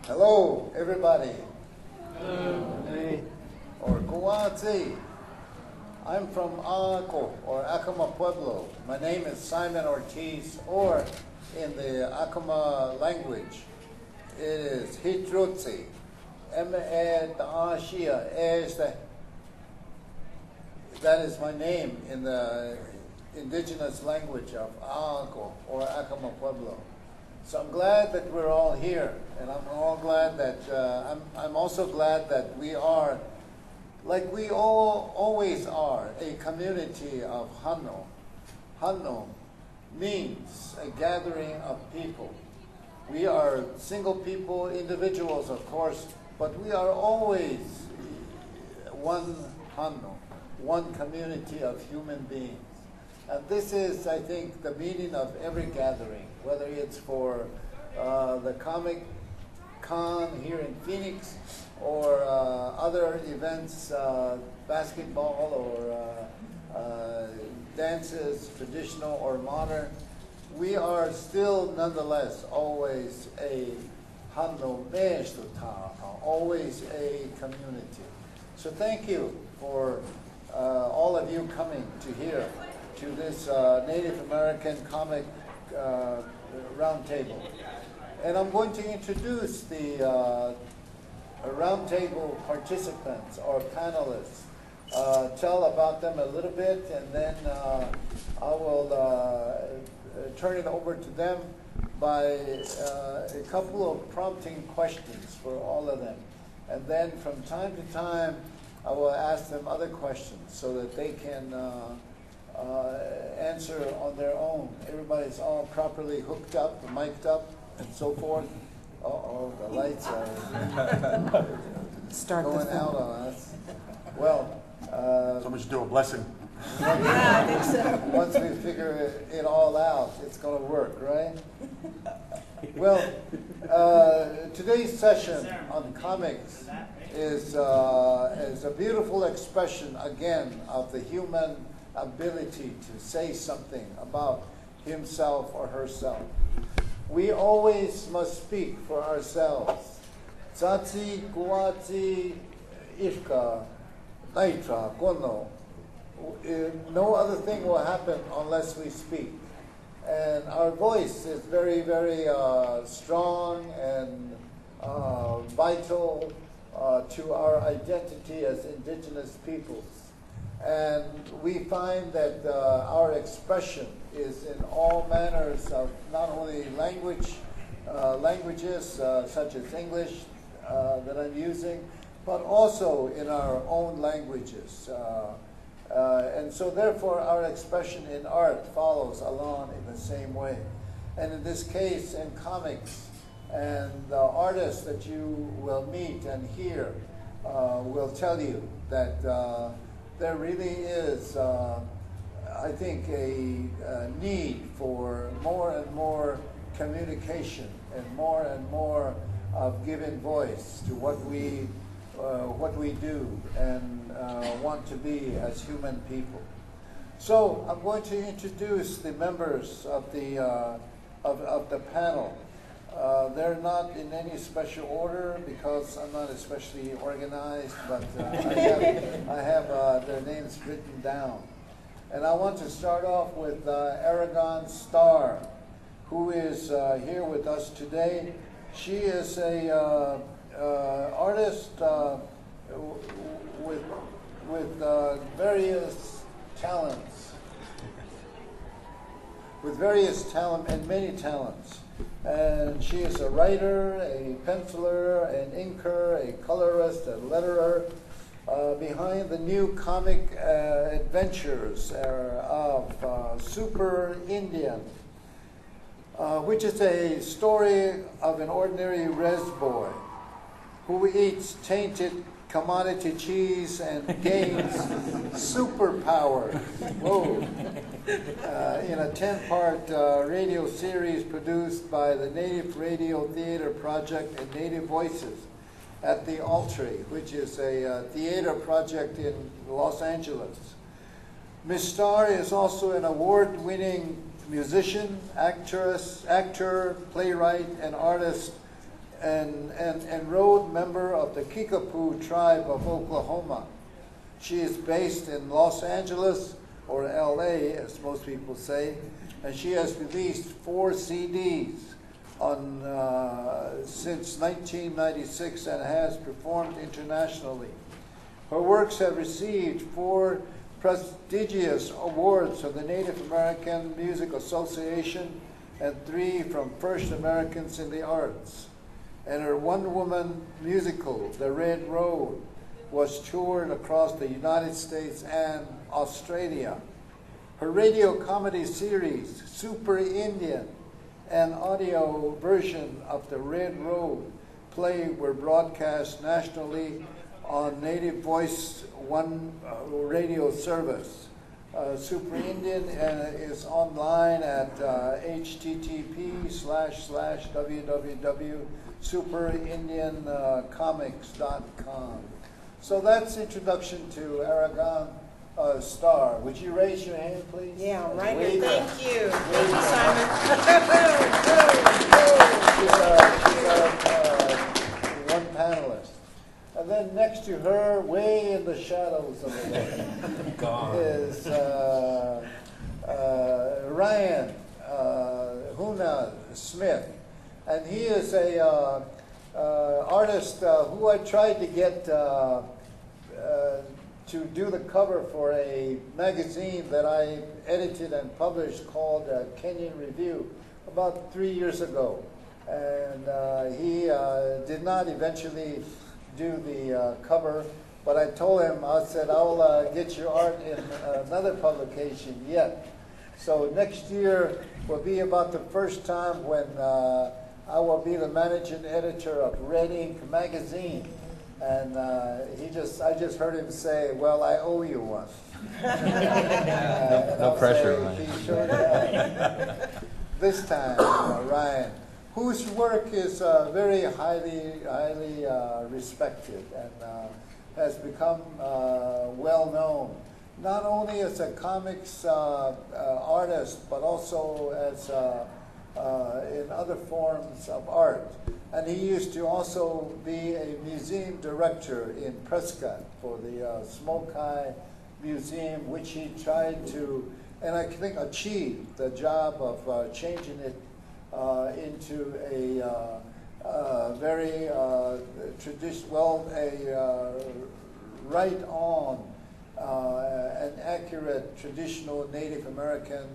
Hello, everybody. Hello. Hey. Or Kuwati. I'm from Ako, or Acoma Pueblo. My name is Simon Ortiz, or in the Acoma language, it is Hitrutsi. That is my name in the indigenous language of Ako, or Acoma Pueblo. So I'm glad that we're all here, and I'm all glad that I'm also glad that we are, like we all always are, a community of Hanno. Hanno means a gathering of people. We are single people, individuals, of course, but we are always one Hanno, one community of human beings. And this is, I think, the meaning of every gathering, whether it's for the Comic Con here in Phoenix or other events, basketball or dances, traditional or modern. We are still, nonetheless, always a Hanno Mestuta, always a community. So thank you for all of you coming to here, to this Native American comic roundtable. And I'm going to introduce the roundtable participants or panelists, tell about them a little bit, and then I will turn it over to them by a couple of prompting questions for all of them. And then from time to time, I will ask them other questions so that they can answer on their own. Everybody's all properly hooked up, mic'd up, and so forth. Uh-oh, the lights are going out on us. Well, Someone should do a blessing. Yeah, I think so. Once we figure it all out, it's going to work, right? Well, today's session on comics is a beautiful expression, again, of the human ability to say something about himself or herself. We always must speak for ourselves. Tsatsi, kuatsi, ishka, naitra, kono. No other thing will happen unless we speak. And our voice is very, very strong and vital to our identity as indigenous peoples. And we find that our expression is in all manners of not only languages such as English that I'm using, but also in our own languages. And so therefore our expression in art follows along in the same way. And in this case, in comics, and the artists that you will meet and hear will tell you that there really is, I think, a need for more and more communication and more of giving voice to what we do and want to be as human people. So I'm going to introduce the members of the panel. They're not in any special order because I'm not especially organized, but I have their names written down. And I want to start off with Aragon Starr, who is here with us today. She is a artist with various talents, and many talents. And she is a writer, a penciler, an inker, a colorist, a letterer, behind the new comic adventures of Super Indian, which is a story of an ordinary res boy who eats tainted commodity cheese and gains superpower. Whoa. In a 10-part radio series produced by the Native Radio Theater Project and Native Voices at the Altry, which is a theater project in Los Angeles. Ms. Starr is also an award-winning musician, actor, playwright, and artist enrolled member of the Kickapoo tribe of Oklahoma. She is based in Los Angeles, or LA, as most people say, and she has released 4 CDs since 1996 and has performed internationally. Her works have received 4 prestigious awards from the Native American Music Association and 3 from First Americans in the Arts. And her one-woman musical, The Red Road, was toured across the United States and Australia. Her radio comedy series, Super Indian, and audio version of The Red Road play were broadcast nationally on Native Voice One radio service. Super Indian is online at http://www.superindiancomics.com. So that's introduction to Aragon Starr. Would you raise your hand, please? Yeah, right here. Wave Thank it. you. Wave Thank you, it. Simon. She's one panelist. And then next to her, way in the shadows of the is Ryan Huna Smith. And he is a artist who I tried to get to do the cover for a magazine that I edited and published called Kenyan Review about 3 years ago. And he did not eventually do the cover, but I told him, I said, I'll get your art in another publication yet. So next year will be about the first time when I will be the managing editor of Red Ink magazine. And I just heard him say, well, I owe you one. No pressure, Ryan. Be sure to, this time, Ryan, whose work is very highly respected and has become well known, not only as a comics artist, but also as in other forms of art. And he used to also be a museum director in Prescott for the Smoke-Eye Museum, which he tried to, and I think achieved the job of changing it into a very traditional, right on an accurate traditional Native American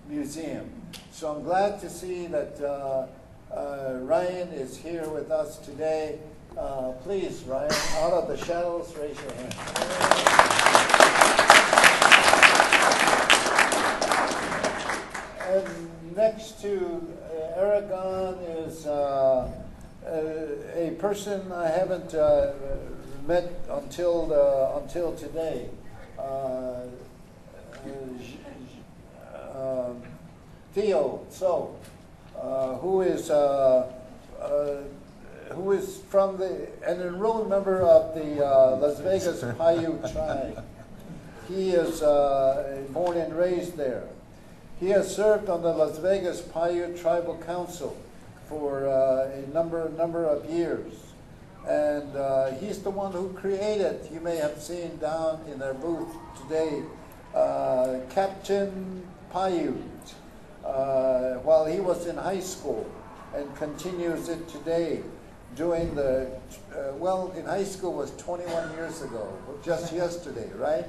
museum. So I'm glad to see that Ryan is here with us today. Please, Ryan, out of the shadows, raise your hand. And next to Aragon is a person I haven't met until today. Theo So, who is from an enrolled member of the Las Vegas Paiute tribe. He is born and raised there. He has served on the Las Vegas Paiute Tribal Council for a number of years. And he's the one who created, you may have seen down in their booth today, Captain Paiute, while he was in high school, and continues it today, doing the, well, in high school was 21 years ago, just yesterday, right?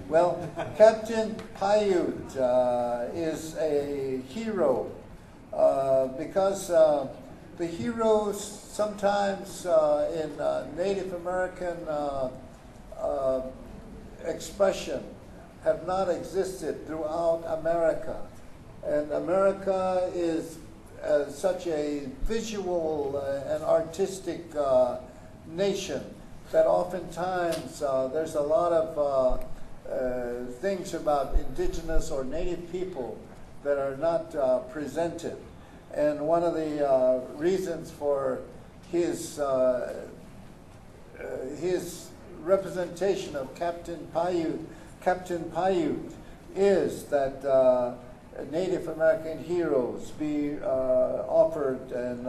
Well, Captain Paiute is a hero because the heroes sometimes in Native American expression have not existed throughout America. And America is such a visual and artistic nation that oftentimes there's a lot of things about indigenous or native people that are not presented. And one of the reasons for his representation of Captain Paiute is that Native American heroes be offered and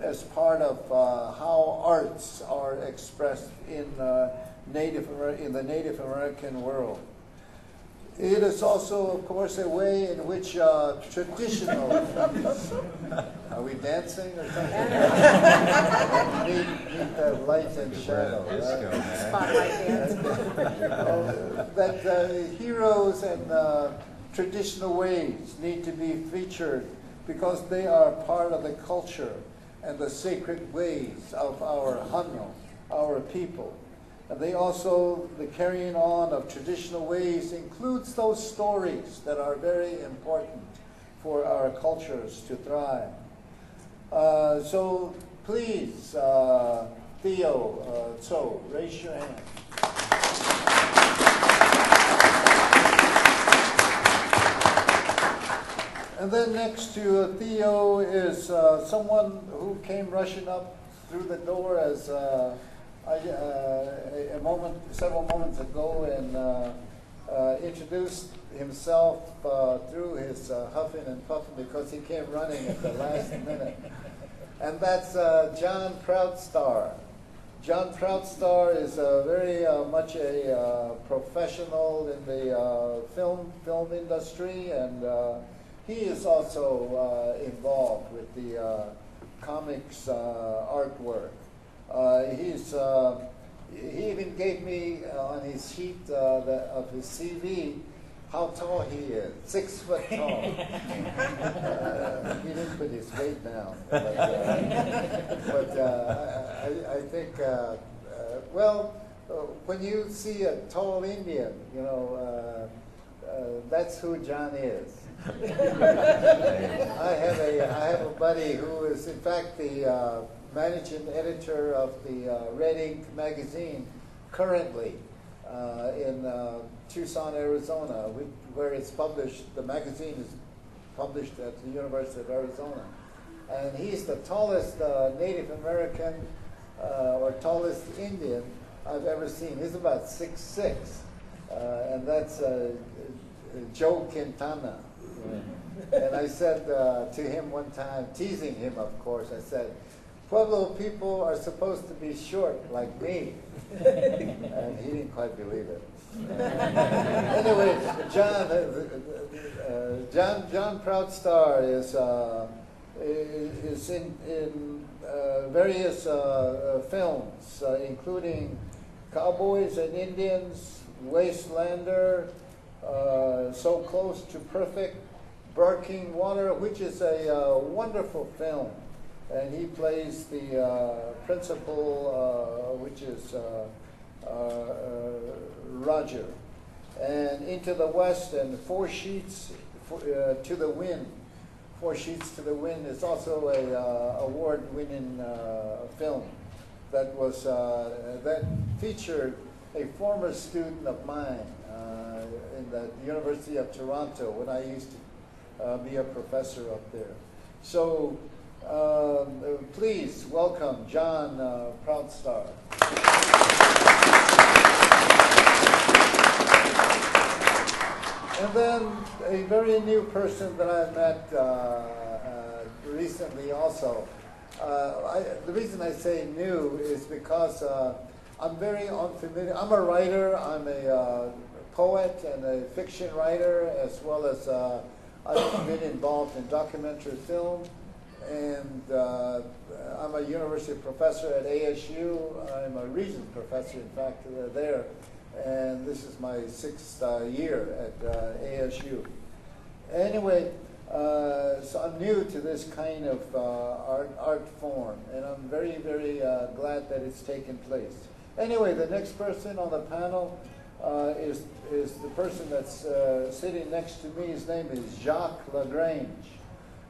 as part of how arts are expressed in the Native American world. It is also, of course, a way in which traditional. Are we dancing or something? Need the light and shadow. Right? Spotlight dance. That heroes and traditional ways need to be featured because they are part of the culture and the sacred ways of our Hanno, our people. And they also, the carrying on of traditional ways includes those stories that are very important for our cultures to thrive. So please, Theo, so raise your hand. And then next to Theo is someone who came rushing up through the door as several moments ago, and introduced himself through his huffing and puffing because he came running at the last minute. And that's John Proudstar. John Proudstar is very much a professional in the film industry, and he is also involved with the comics artwork. He even gave me on his sheet of his CV how tall he is, 6 foot tall. He didn't put his weight down, but I think, when you see a tall Indian, you know, that's who John is. I have a buddy who is, in fact, the managing editor of the Red Ink magazine currently in Tucson, Arizona, where it's published. The magazine is published at the University of Arizona. And he's the tallest Native American or tallest Indian I've ever seen. He's about 6'6", and that's Joe Quintana. And I said to him one time, teasing him, of course, I said, Pueblo people are supposed to be short like me. And he didn't quite believe it. Anyway, John Proudstar is in various films, including Cowboys and Indians, Wastelander, So Close to Perfect, Barking Water, which is a wonderful film. And he plays the principal, which is Roger. And Into the West and Four Sheets to the Wind. Four Sheets to the Wind is also a award-winning film that was that featured a former student of mine in the University of Toronto when I used to be a professor up there. So please welcome John Proudstar. And then a very new person that I met recently also. The reason I say new is because I'm very unfamiliar. I'm a writer, I'm a poet and a fiction writer, as well as I've been involved in documentary film. And I'm a university professor at ASU. I'm a Regents professor, in fact, there. And this is my 6th year at ASU. Anyway, so I'm new to this kind of art form, and I'm very, very glad that it's taken place. Anyway, the next person on the panel is the person that's sitting next to me. His name is Jacques Lagrange,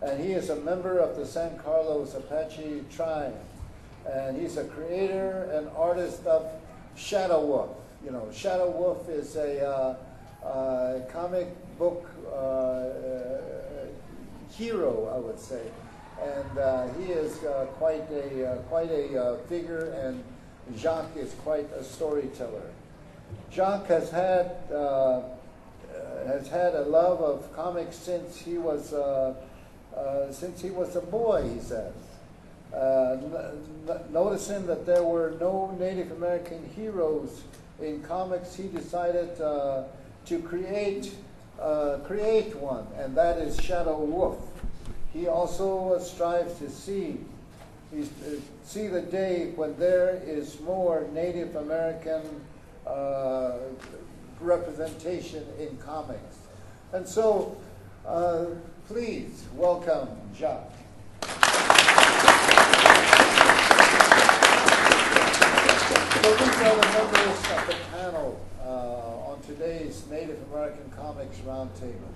and he is a member of the San Carlos Apache tribe, and he's a creator and artist of Shadow Wolf. You know, Shadow Wolf is a comic book hero, I would say, and he is quite a figure, and Jacques is quite a storyteller. Jacques has had a love of comics since he was a boy, he says, Noticing that there were no Native American heroes in comics, he decided to create one, and that is Shadow Wolf. He also strives to see the day when there is more Native American representation in comics. And so, please welcome Jacques. So these are the members of the panel on today's Native American Comics Roundtable.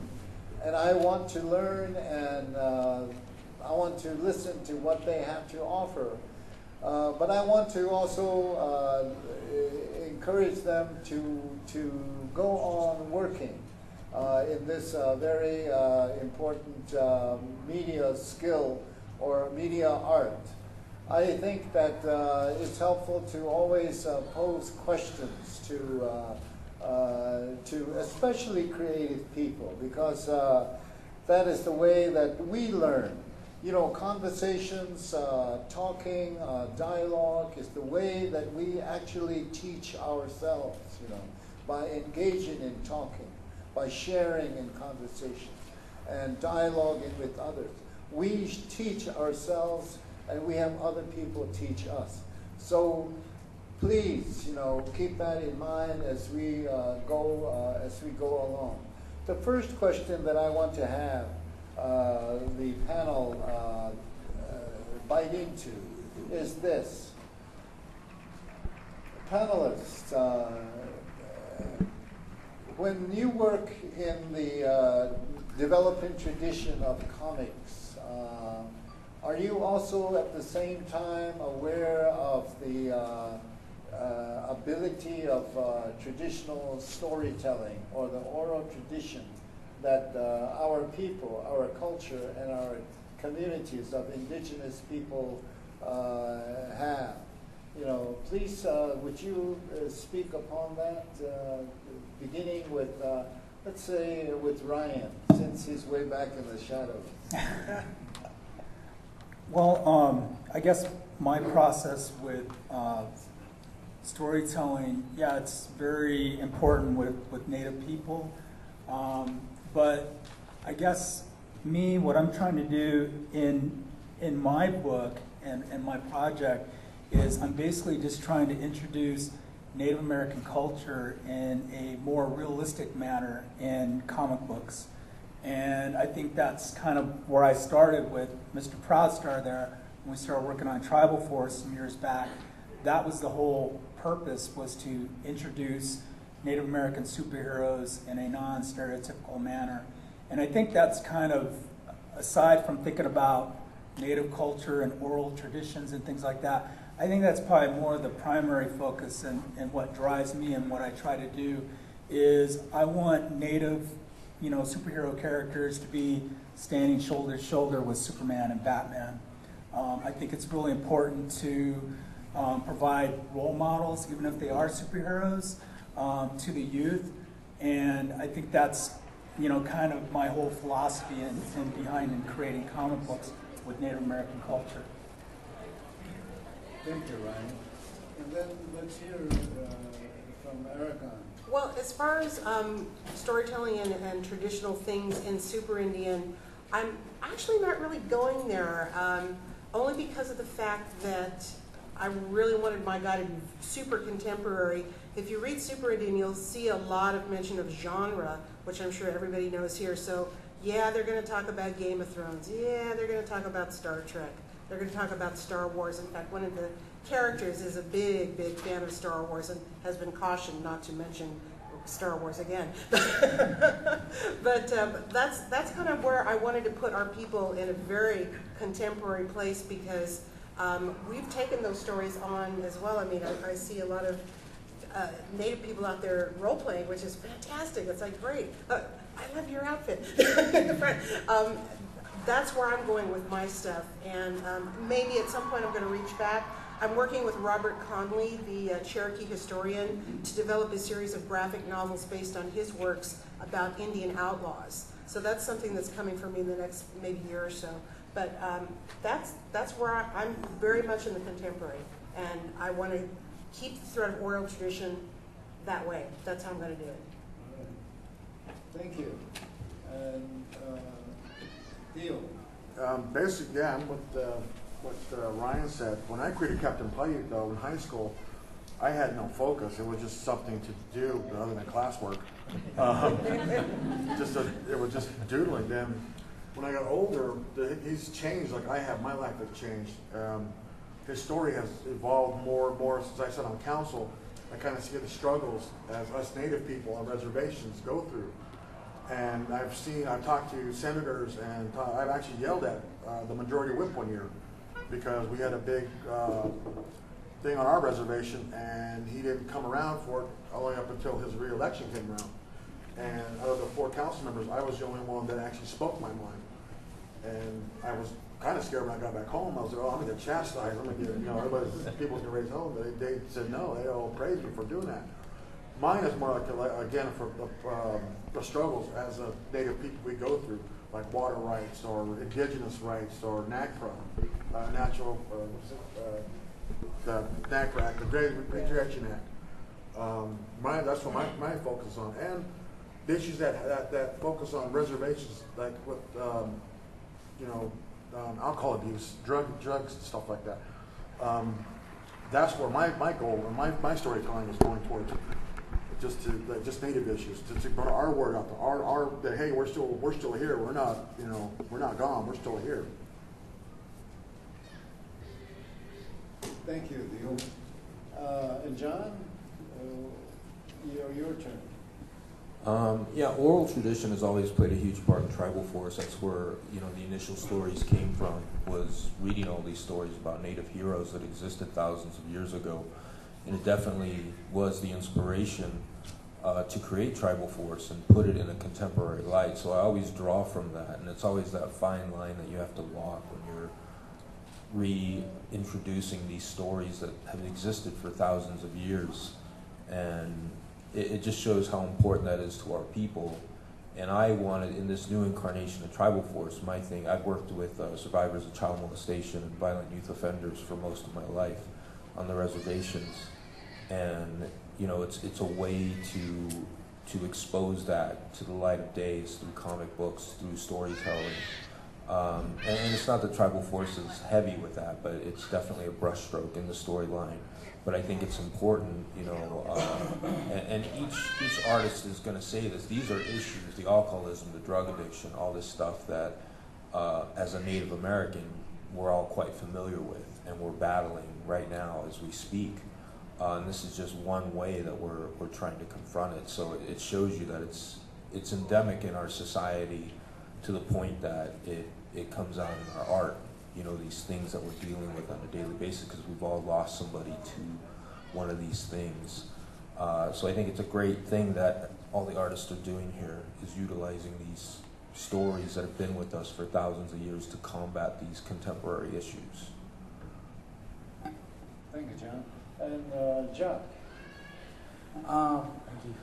And I want to learn and I want to listen to what they have to offer. But I want to also encourage them to go on working in this very important media skill or media art. I think that it's helpful to always pose questions to especially creative people, because that is the way that we learn. You know, conversations, talking, dialogue is the way that we actually teach ourselves, you know, by engaging in talking, by sharing in conversations, and dialoguing with others. We teach ourselves, and we have other people teach us. So please, you know, keep that in mind as we go along. The first question that I want to have the panel bite into is this. Panelists, when you work in the developing tradition of comics, are you also at the same time aware of the ability of traditional storytelling or the oral tradition that our people, our culture, and our communities of indigenous people have? You know, please, would you speak upon that, beginning with, let's say, with Ryan, since he's way back in the shadows. Well, I guess my process with storytelling, yeah, it's very important with Native people. But I guess what I'm trying to do in my book and my project is I'm basically just trying to introduce Native American culture in a more realistic manner in comic books. And I think that's kind of where I started with Mr. Proudstar there when we started working on Tribal Force some years back. That was the whole purpose, was to introduce Native American superheroes in a non-stereotypical manner. And I think that's kind of, aside from thinking about Native culture and oral traditions and things like that, I think that's probably more the primary focus, and what drives me and what I try to do is I want Native, you know, superhero characters to be standing shoulder to shoulder with Superman and Batman. I think it's really important to provide role models, even if they are superheroes, to the youth. And I think that's, you know, kind of my whole philosophy and behind in creating comic books with Native American culture. Thank you, Ryan. And then let's hear from Erica. Well, as far as storytelling and traditional things in Super Indian, I'm actually not really going there, only because of the fact that I really wanted my guy to be super contemporary. If you read Super Indian, you'll see a lot of mention of genre, which I'm sure everybody knows here. So yeah, they're going to talk about Game of Thrones. Yeah, they're going to talk about Star Trek. They're going to talk about Star Wars. In fact, one of the characters is a big, big fan of Star Wars and has been cautioned not to mention Star Wars again. But that's kind of where I wanted to put our people in a very contemporary place, because we've taken those stories on as well. I mean, I see a lot of Native people out there role-playing, which is fantastic. It's like, great. I love your outfit. That's where I'm going with my stuff. And maybe at some point I'm going to reach back. I'm working with Robert Conley, the Cherokee historian, to develop a series of graphic novels based on his works about Indian outlaws. So that's something that's coming for me in the next maybe year or so. But that's where I'm very much in the contemporary, and I want to keep the thread of oral tradition that way. That's how I'm going to do it. All right. Thank you. And Theo. Basically, yeah, I'm with what Ryan said. When I created Captain Paiute, though, in high school, I had no focus. It was just something to do other than classwork. It was just doodling. Then, when I got older, he's changed. Like I have, my life has changed. His story has evolved more and more since I sat on council. I kind of see the struggles as us Native people on reservations go through. And I've talked to senators, and I've actually yelled at the majority whip one year because we had a big thing on our reservation, and he didn't come around for it all the way up until his re-election came around. And out of the 4 council members, I was the only one that actually spoke my mind. And I was kind of scared when I got back home. I was like, oh, I'm going to get chastised. I'm going to get, people's going to raise hell. They said no. They all praised me for doing that. Mine is more like again, for the struggles as a Native people we go through, like water rights or indigenous rights or NAGPRA, the NAGPRA Act, the Great Redirection Act. That's what my focus is on. And the issues that focus on reservations, like with, alcohol abuse, drugs, and stuff like that. That's where my goal and my storytelling is going towards. Just Native issues, to put our word out there, that hey, we're still here. We're not gone. We're still here. Thank you, Theo. And John, your turn. Yeah, oral tradition has always played a huge part in tribal force. That's where the initial stories came from, was reading all these stories about Native heroes that existed thousands of years ago, and it definitely was the inspiration to create tribal force and put it in a contemporary light. So I always draw from that, and it's always that fine line that you have to walk when you're reintroducing these stories that have existed for thousands of years. And it just shows how important that is to our people. And I wanted, in this new incarnation of tribal force, my thing, I've worked with survivors of child molestation and violent youth offenders for most of my life on the reservations. And it's a way to expose that to the light of day through comic books, through storytelling. And it's not that tribal force is heavy with that, but it's definitely a brushstroke in the storyline. But I think it's important, and each artist is going to say this. These are issues, the alcoholism, the drug addiction, all this stuff that, as a Native American, we're all quite familiar with, and we're battling right now as we speak. And this is just one way that we're trying to confront it. So it shows you that it's endemic in our society to the point that it comes out in our art. These things that we're dealing with on a daily basis, because we've all lost somebody to one of these things. So I think it's a great thing that all the artists are doing here, is utilizing these stories that have been with us for thousands of years to combat these contemporary issues. Thank you, John. And Jack. Thank you.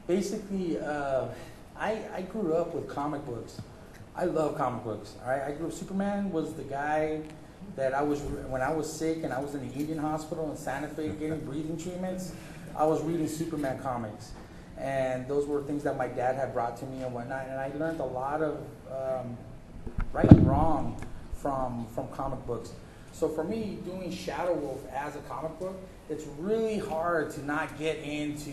Basically, I grew up with comic books. I love comic books. All right? I grew up, Superman was the guy that when I was sick and I was in the Indian hospital in Santa Fe getting breathing treatments, I was reading Superman comics. And those were things that my dad had brought to me and whatnot. And I learned a lot of right and wrong from comic books. So for me, doing Shadow Wolf as a comic book, it's really hard to not get into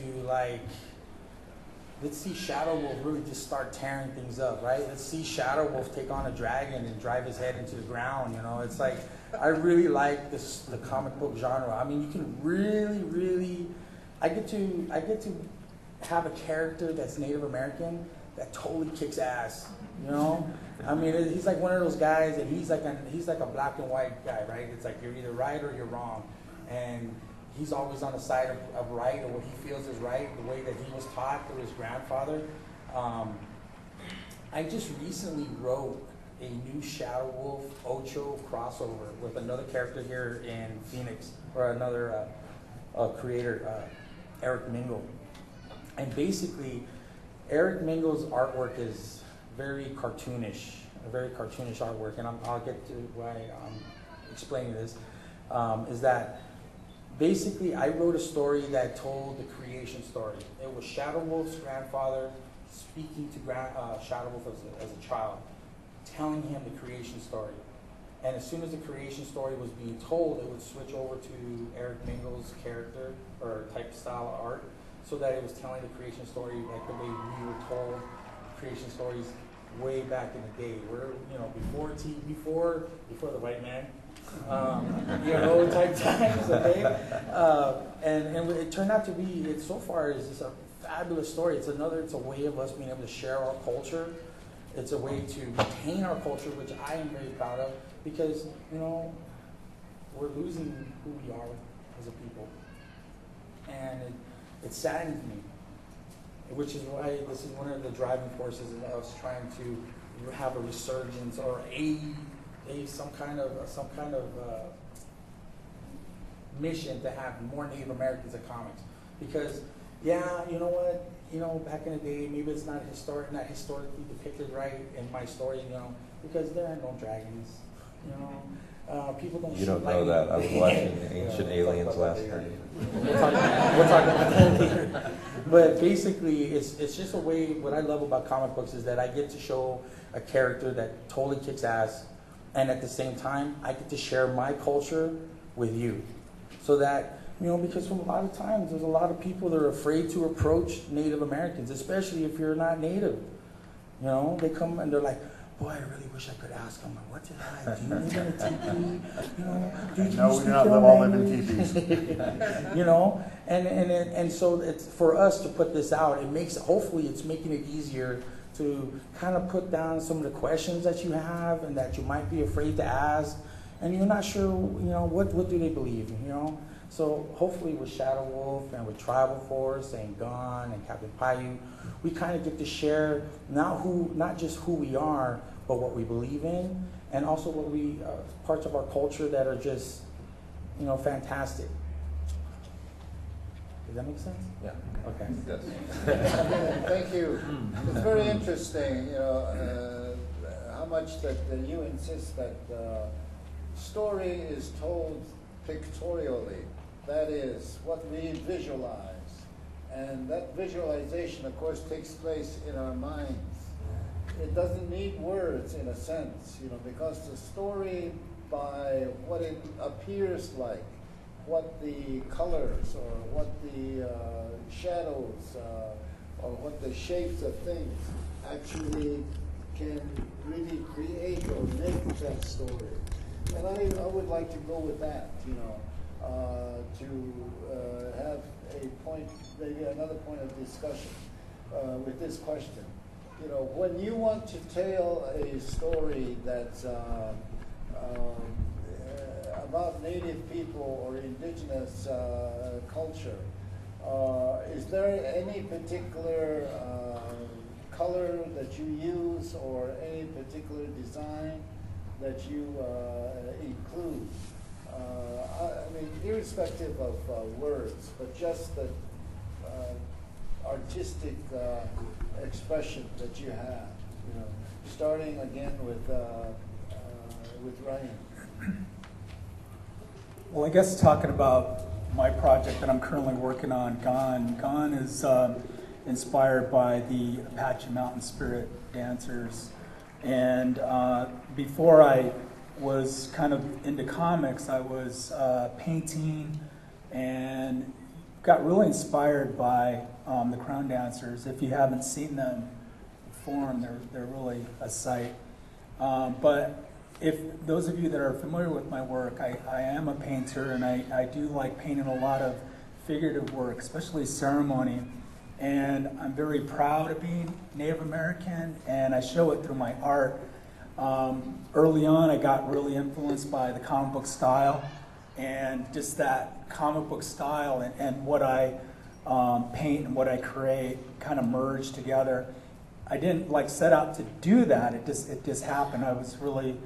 let's see Shadow Wolf really just start tearing things up, right? Let's see Shadow Wolf take on a dragon and drive his head into the ground, It's like, I really like the comic book genre. I mean, you can really, I get to have a character that's Native American that totally kicks ass, I mean, he's like one of those guys, and he's like a black and white guy, right? It's like you're either right or you're wrong, and he's always on the side of right, or what he feels is right, the way that he was taught through his grandfather. I just recently wrote a new Shadow Wolf Ocho crossover with another character here in Phoenix, or another creator, Eric Mingle. And basically, Eric Mingle's artwork is very cartoonish, a very cartoonish artwork, and I'll get to why I'm explaining this, is that basically I wrote a story that told the creation story. It was Shadow Wolf's grandfather speaking to Shadow Wolf as a child, telling him the creation story. And as soon as the creation story was being told, it would switch over to Eric Mingel's character or type style of art, so that it was telling the creation story like the way we were told creation stories way back in the day, where before the white man, type times, okay. And it turned out to be, so far is just a fabulous story. It's a way of us being able to share our culture. It's a way to retain our culture, which I am very proud of, because we're losing who we are as a people, and it saddens me. Which is why this is one of the driving forces of us trying to have a resurgence or some kind of mission to have more Native Americans in comics. Because back in the day, maybe it's not historically depicted right in my story, because there are no dragons, people don't. You don't know that. I was watching Ancient Aliens last night. We'll talk about that later. But basically, it's just a way. What I love about comic books is that I get to show a character that totally kicks ass, and at the same time, I get to share my culture with you, so that because from a lot of times there's a lot of people that are afraid to approach Native Americans, especially if you're not Native. They come and they're like, boy, I really wish I could ask them, what did I do? You live in a teepee? No, we do not all live in teepees. And so it's for us to put this out. Hopefully it's making it easier to kind of put down some of the questions that you have and that you might be afraid to ask, and you're not sure, what do they believe, So hopefully with Shadow Wolf and with Tribal Force and Gun and Captain Paiute, we kind of get to share not just who we are, but what we believe in, and also what parts of our culture that are just, fantastic. Does that make sense? Yeah. Okay. Yes. Thank you. It's very interesting, how much that you insist that story is told pictorially. That is what we visualize. And that visualization, of course, takes place in our minds. It doesn't need words in a sense, because the story, by what it appears like, what the colors or what the shadows or what the shapes of things actually can really create or make that story. And I would like to go with that, to have a point, maybe another point of discussion with this question. When you want to tell a story that's about Native people or indigenous culture, is there any particular color that you use or any particular design that you include? Irrespective of words, but just the artistic expression that you have. Starting again with Ryan. Well, I guess talking about my project that I'm currently working on, Gone. Gone is inspired by the Apache Mountain Spirit dancers. And before I was kind of into comics, I was painting and got really inspired by the Crown Dancers. If you haven't seen them perform, they're really a sight. But if those of you that are familiar with my work, I am a painter, and I do like painting a lot of figurative work, especially ceremony. And I'm very proud of being Native American, and I show it through my art. Early on, I got really influenced by the comic book style, and just that comic book style and what I paint and what I create kind of merged together. I didn't set out to do that. It just happened. I was really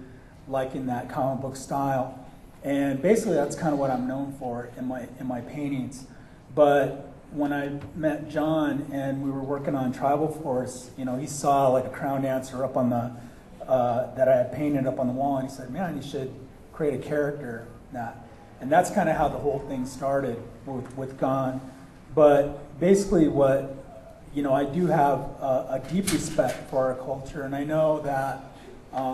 liking that comic book style, and basically that's kind of what I'm known for in my paintings. But when I met John and we were working on Tribal Force, you know, he saw like a crown dancer up on the, that I had painted up on the wall, and he said, man, you should create a character that. And that's kind of how the whole thing started with Gone. But basically what, you know, I do have a deep respect for our culture, and I know that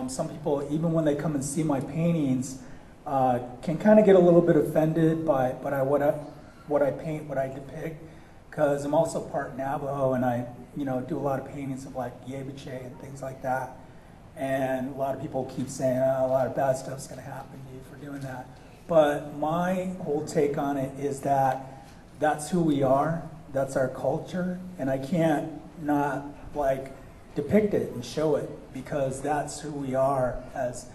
some people, even when they come and see my paintings, can kind of get a little bit offended by what I paint, what I depict, because I'm also part Navajo, and I, you know, do a lot of paintings of like Yebiche and things like that. And a lot of people keep saying, oh, a lot of bad stuff's going to happen to you for doing that. But my whole take on it is that that's who we are, that's our culture, and I can't not like depict it and show it, because that's who we are as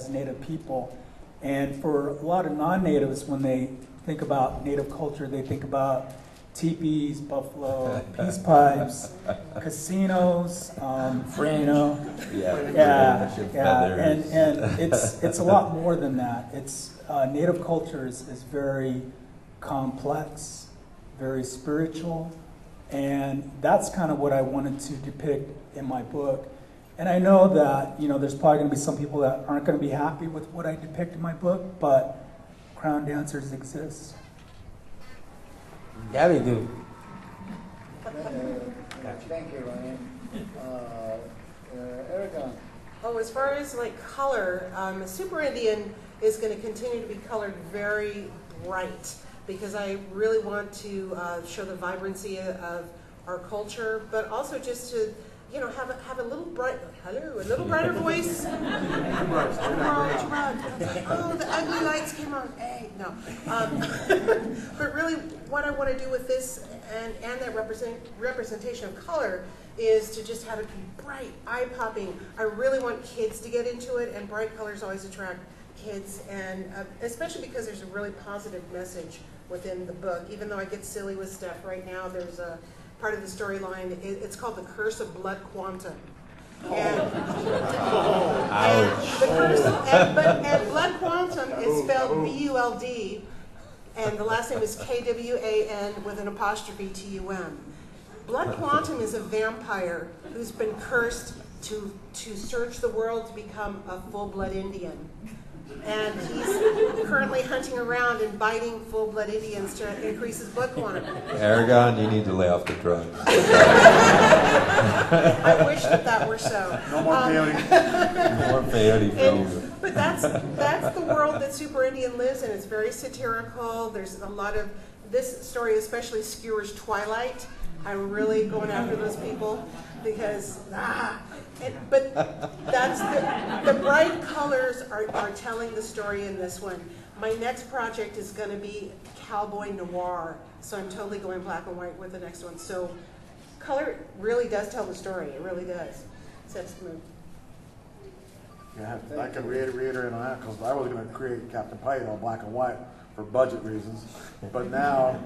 Native people. And for a lot of non-Natives, when they think about Native culture, they think about teepees, buffalo, peace pipes, casinos, you know. And it's a lot more than that. It's Native culture is very complex, very spiritual, and that's kind of what I wanted to depict in my book. And I know that, you know, there's probably going to be some people that aren't going to be happy with what I depict in my book, but crown dancers exist. Yeah, they do. Thank you, Ryan. Aragon. Oh, as far as like color, Super Indian is going to continue to be colored very bright, because I really want to show the vibrancy of our culture, but also just to, you know, have a little brighter voice. Oh, the ugly lights came on. Hey, no. But really, what I want to do with this and that representation of color is to just have it be bright, eye-popping. I really want kids to get into it, and bright colors always attract kids, and especially because there's a really positive message within the book. Even though I get silly with stuff right now, there's a part of the storyline, it's called The Curse of Blood Quantum. And the curse, and Blood Quantum is spelled B-U-L-D, and the last name is K-W-A-N with an apostrophe T-U-M. Blood Quantum is a vampire who's been cursed to search the world to become a full-blood Indian. And he's currently hunting around and biting full-blood Indians to increase his blood quantum. Aragon, you need to lay off the drugs. I wish that were so. No more peyote. No more peyote for you. But that's the world that Super Indian lives in. It's very satirical. There's a lot of, this story especially skewers Twilight. I'm really going after those people because, but that's the bright colors are telling the story in this one. My next project is going to be cowboy noir, so I'm totally going black and white with the next one. So color really does tell the story. It really does. Sets the mood. Yeah, I can reiterate on that, because I was going to create Captain Pite all black and white for budget reasons, but now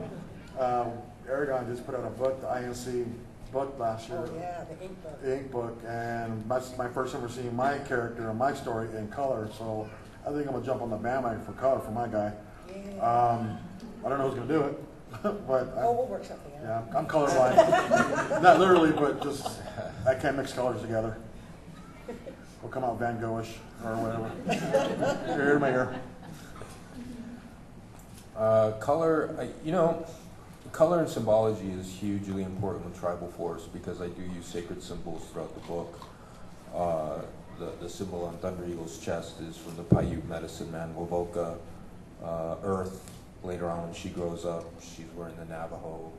Aragon just put out a book, the INC book last year. Oh yeah, the ink book. The ink book, and that's my first ever seeing my character and my story in color, so I think I'm going to jump on the bandwagon for color for my guy. Yeah. I don't know who's going to do it, but We'll work something out. yeah, I'm colorblind. Not literally, but just I can't mix colors together. We'll come out Van Gogh-ish or whatever. Ear to my ear. Color, color and symbology is hugely important with Tribal Force, because I do use sacred symbols throughout the book. The symbol on Thunder Eagle's chest is from the Paiute medicine man, Wovoka. Earth, later on when she grows up, she's wearing the Navajo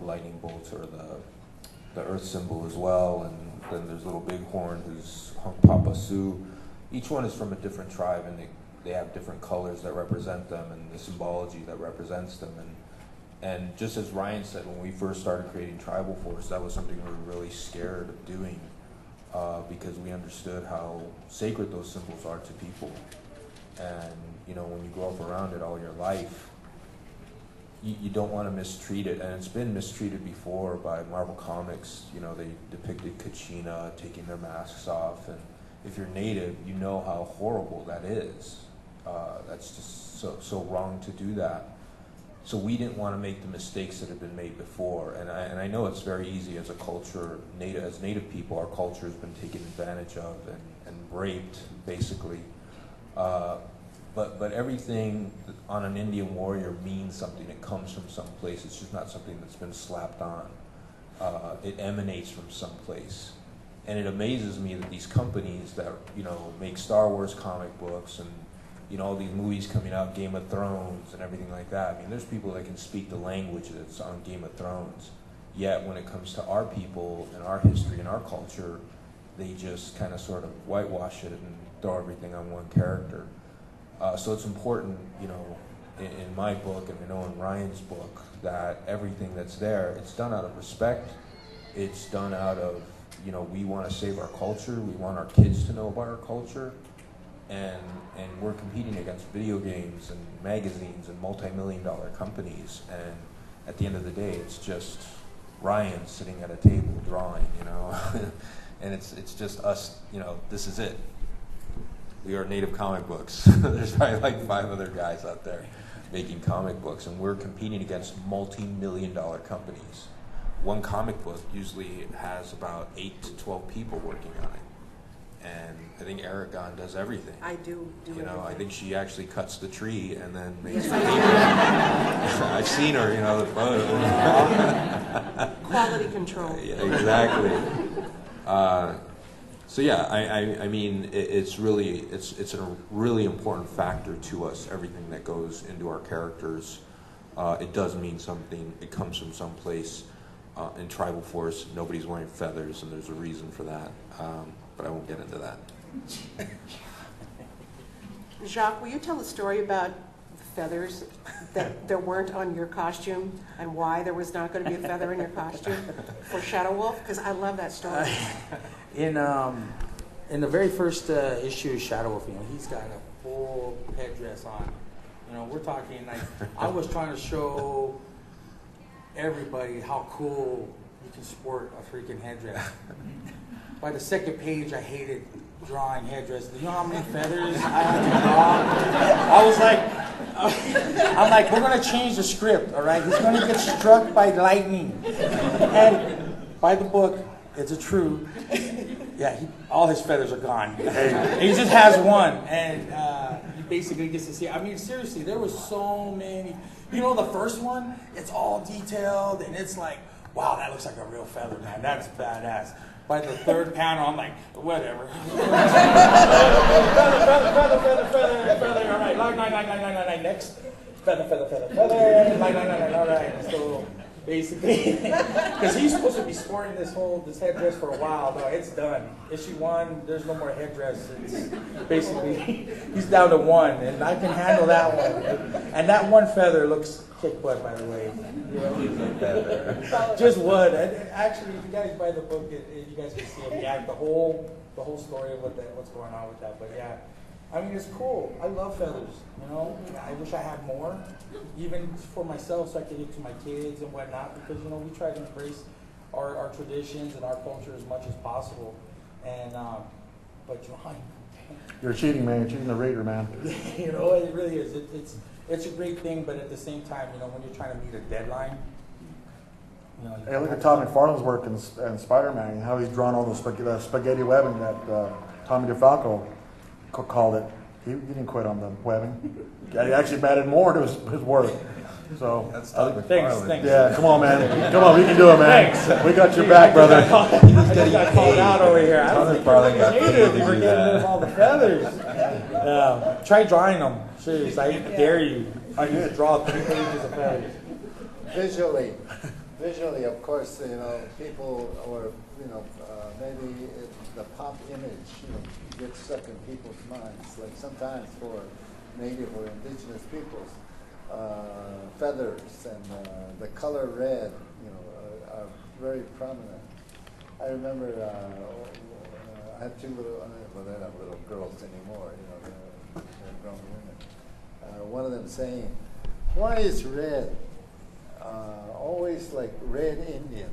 lightning bolts, or the earth symbol as well. And then there's Little Bighorn, who's Papa Sioux. Each one is from a different tribe, and they have different colors that represent them, and the symbology that represents them. And just as Ryan said, when we first started creating Tribal Force, that was something we were really scared of doing, because we understood how sacred those symbols are to people. And when you grow up around it all your life, you don't want to mistreat it. And it's been mistreated before by Marvel Comics. They depicted Kachina taking their masks off, and if you're Native, you know how horrible that is. That's just so wrong to do that. So we didn't want to make the mistakes that had been made before. And I know it's very easy as a culture, as Native people, our culture has been taken advantage of and raped, basically. But everything on an Indian warrior means something. It comes from some place. It's just not something that's been slapped on. It emanates from some place. And it amazes me that these companies that, make Star Wars comic books and, all these movies coming out, Game of Thrones and everything like that. I mean, there's people that can speak the language that's on Game of Thrones. Yet when it comes to our people and our history and our culture, they just kind of sort of whitewash it and throw everything on one character. So it's important, in my book, and I know in Ryan's book, that everything that's there, it's done out of respect. It's done out of, we want to save our culture. We want our kids to know about our culture. And we're competing against video games and magazines and multi-million-dollar companies. And at the end of the day, it's just Ryan sitting at a table drawing, and it's just us, this is it. We are Native comic books. There's probably like 5 other guys out there making comic books, and we're competing against multi-million-dollar companies. One comic book usually has about 8 to 12 people working on it. And I think Aragon does everything. I do everything. I think she actually cuts the tree and then makes Yes, the paper. I've seen her, the photo. Quality control. Yeah, exactly. So yeah, I mean, it's a really important factor to us. Everything that goes into our characters, it does mean something. It comes from someplace. In Tribal Force, nobody's wearing feathers, and there's a reason for that. But I won't get into that. Jacques, will you tell the story about the feathers that there weren't on your costume and why there was not going to be a feather in your costume for Shadow Wolf? Because I love that story. In the very first issue of Shadow Wolf, he's got a full headdress on. We're talking like I was trying to show everybody how cool you can sport a freaking headdress. By the second page, I hated drawing headdresses. Do you know how many feathers I had to draw? I'm like, we're going to change the script, all right? He's going to get struck by lightning. And by the book, it's true. Yeah, all his feathers are gone. He just has one, and he basically gets to see. I mean, seriously, there was so many. The first one, it's all detailed, and it's like, wow, that looks like a real feather, man. That's badass. By the third panel, I'm like, whatever. feather. All right, line. Next. Feather. Line. All right. So basically, because he's supposed to be sporting this headdress for a while. No, it's done. Issue 1, there's no more headdress. It's basically, he's down to 1, and I can handle that one. And that one feather looks kick butt, by the way. Just wood. And actually, if you guys buy the book, you guys can see it. Yeah, the whole story of what's going on with that. But yeah, I mean, it's cool. I love feathers. I wish I had more, even for myself, so I could give to my kids and whatnot. Because we try to embrace our traditions and our culture as much as possible. And but drawing, You're cheating, man. You're cheating the reader, man. it really is. It's a great thing, but at the same time, when you're trying to meet a deadline. Hey, look at Todd McFarlane's work in Spider-Man, and how he's drawn all the spaghetti webbing that Tommy DeFalco called it. He didn't quit on the webbing. He actually added more to his work. So That's Todd thanks. McFarlane. yeah, come on, man. Come on, we can do it, man. Thanks. We got your back, brother. I just got called out over here. I don't think McFarlane got paid to we were do getting rid of that. all the feathers. Try drawing them. Seriously, I dare you. I need to draw 3 pages of feathers. Visually, of course, people, or maybe the pop image, gets stuck in people's minds. Like sometimes for Native or Indigenous peoples, feathers and the color red, are very prominent. I remember I have 2 little, well, they're not little girls anymore. They're grown women. One of them saying, "Why is red always like red Indian?"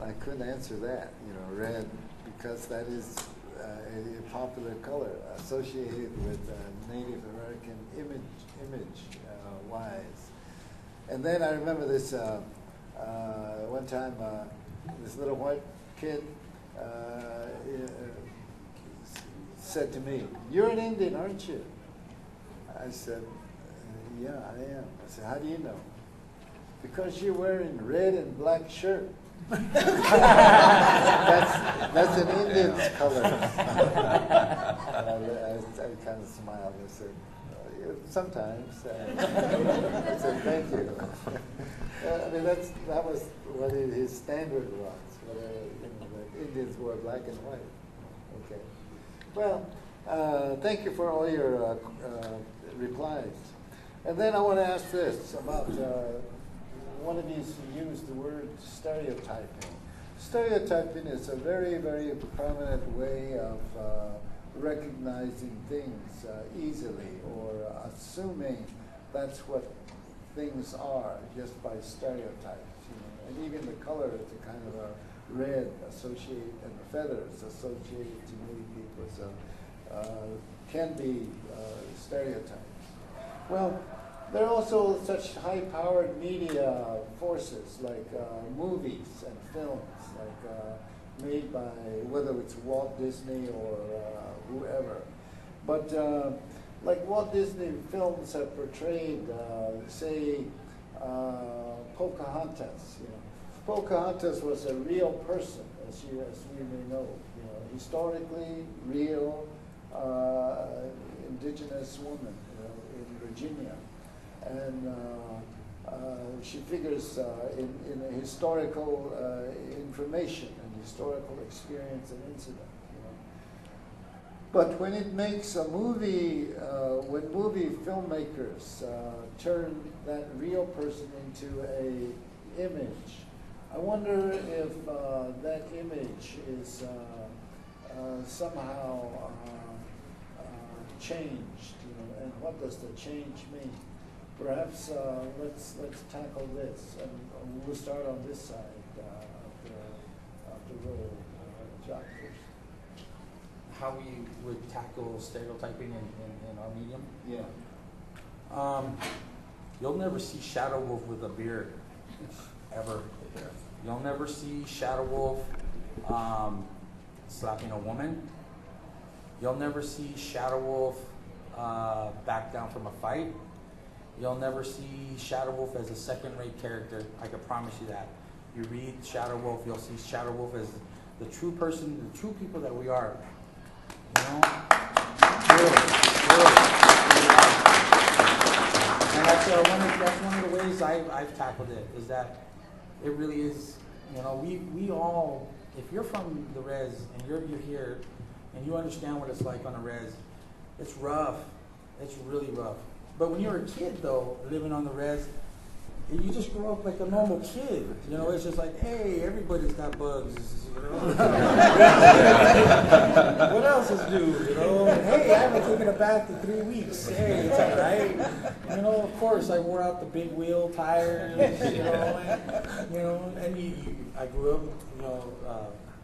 I couldn't answer that. Red, because that is a popular color associated with Native American image wise. And then I remember this one time, this little white kid said to me, "You're an Indian, aren't you?" I said, "Yeah, I am." I said, "How do you know?" "Because you're wearing red and black shirt." That's an Indian's color. And I kind of smiled and said, "Sometimes." I said, "Thank you." I mean, that was what his standard was. That Indians wore black and white. Okay. Well, thank you for all your replies. And then I want to ask this about one of you used the word stereotyping. Stereotyping is a very, very prominent way of recognizing things easily or assuming that's what things are just by stereotypes. You know? And even the color is a kind of a red associated, and the feathers associated to many people, so can be stereotypes. Well, there are also such high-powered media forces like movies and films, like made by whether it's Walt Disney or whoever. But like Walt Disney films have portrayed, say, Pocahontas. You know, Pocahontas was a real person, as we may know. You know, historically real indigenous woman, you know, in Virginia. And she figures in a historical information and historical experience and incident. You know. But when it makes a movie, when movie filmmakers turn that real person into a image, I wonder if that image is somehow changed. You know, and what does the change mean? Perhaps let's tackle this, and we'll start on this side of the road. Jack first. How we would tackle stereotyping in our medium? Yeah. You'll never see Shadow Wolf with a beard, ever. You'll never see Shadow Wolf slapping a woman. You'll never see Shadow Wolf back down from a fight. You'll never see Shadow Wolf as a second-rate character. I can promise you that. You read Shadow Wolf, you'll see Shadow Wolf as the true person, the true people that we are. You know? Really. And that's one of the ways I've tackled it, is that it really is, you know, we all, if you're from the res and you're here and you understand what it's like on the res, it's rough. It's really rough. But when you're a kid, though, living on the res, you just grow up like a normal kid. You know, it's just like, hey, everybody's got bugs. You know? What else is new? You know, hey, I haven't taken a bath in 3 weeks. Hey, it's all right. You know, of course, I wore out the big wheel tires. I grew up, you know,